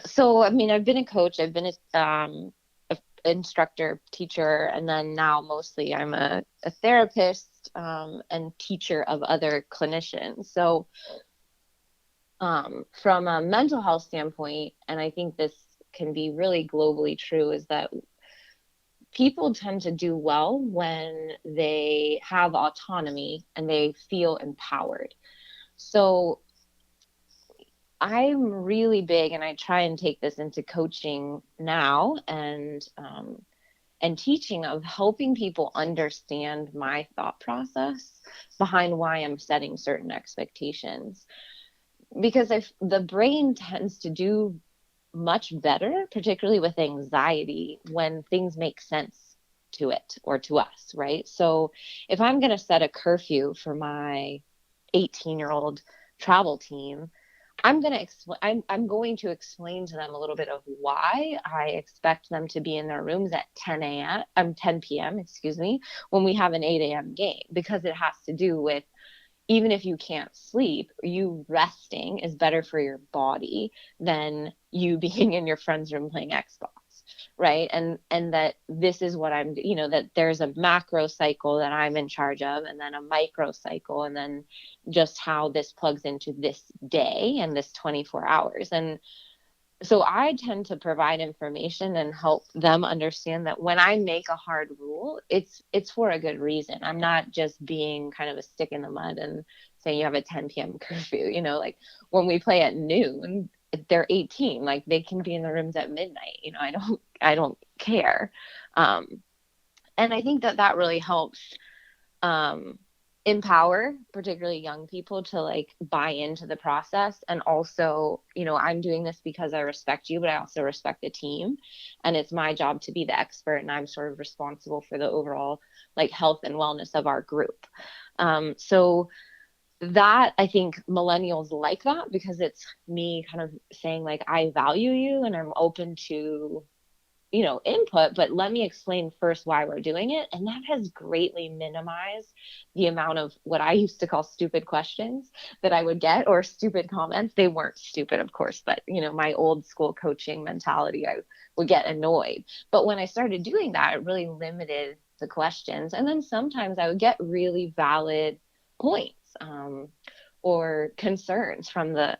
So I mean, I've been a coach, I've been a instructor, teacher, and then now mostly I'm a therapist and teacher of other clinicians. So from a mental health standpoint, and I think this can be really globally true, is that people tend to do well when they have autonomy and they feel empowered. So I'm really big, and I try and take this into coaching now and teaching, of helping people understand my thought process behind why I'm setting certain expectations. Because the brain tends to do much better, particularly with anxiety, when things make sense to it or to us, right? So if I'm going to set a curfew for my 18-year-old travel team, I'm going to explain to them a little bit of why I expect them to be in their rooms at 10 p.m., excuse me, when we have an 8 a.m. game, because it has to do with, even if you can't sleep, you resting is better for your body than you being in your friend's room playing Xbox, right? And that this is what that there's a macro cycle that I'm in charge of, and then a micro cycle, and then just how this plugs into this day and this 24 hours. And so I tend to provide information and help them understand that when I make a hard rule, it's for a good reason. I'm not just being kind of a stick in the mud and saying you have a 10 p.m. curfew. Like when we play at noon, they're 18, like they can be in the rooms at midnight. I don't care. And I think that really helps empower particularly young people to like buy into the process. And also, I'm doing this because I respect you, but I also respect the team, and it's my job to be the expert, and I'm sort of responsible for the overall like health and wellness of our group. So that, I think millennials like that, because it's me kind of saying like, I value you and I'm open to input, but let me explain first why we're doing it. And that has greatly minimized the amount of what I used to call stupid questions that I would get, or stupid comments. They weren't stupid, of course, but my old school coaching mentality, I would get annoyed. But when I started doing that, it really limited the questions. And then sometimes I would get really valid points or concerns from the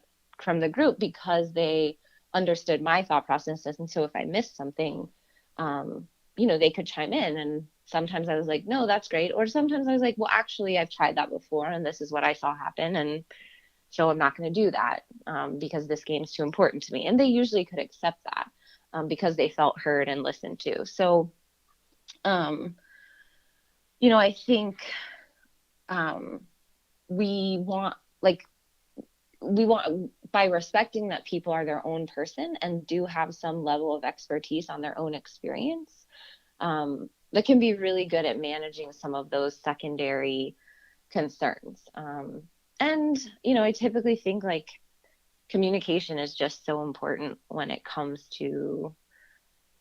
group, because they understood my thought processes. And so if I missed something, they could chime in. And sometimes I was like, no, that's great. Or sometimes I was like, well, actually, I've tried that before, and this is what I saw happen. And so I'm not going to do that because this game's too important to me. And they usually could accept that because they felt heard and listened to. So, I think we want, by respecting that people are their own person and do have some level of expertise on their own experience, that can be really good at managing some of those secondary concerns. And I typically think like communication is just so important when it comes to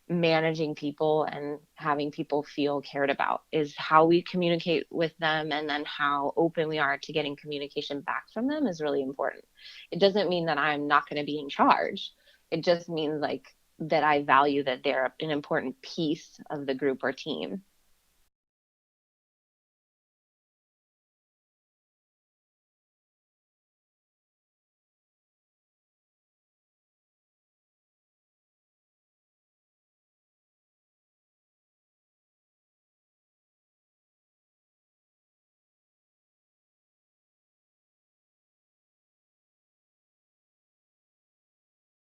managing people and having people feel cared about, is how we communicate with them, and then how open we are to getting communication back from them is really important. It doesn't mean that I'm not going to be in charge. It just means like that I value that they're an important piece of the group or team.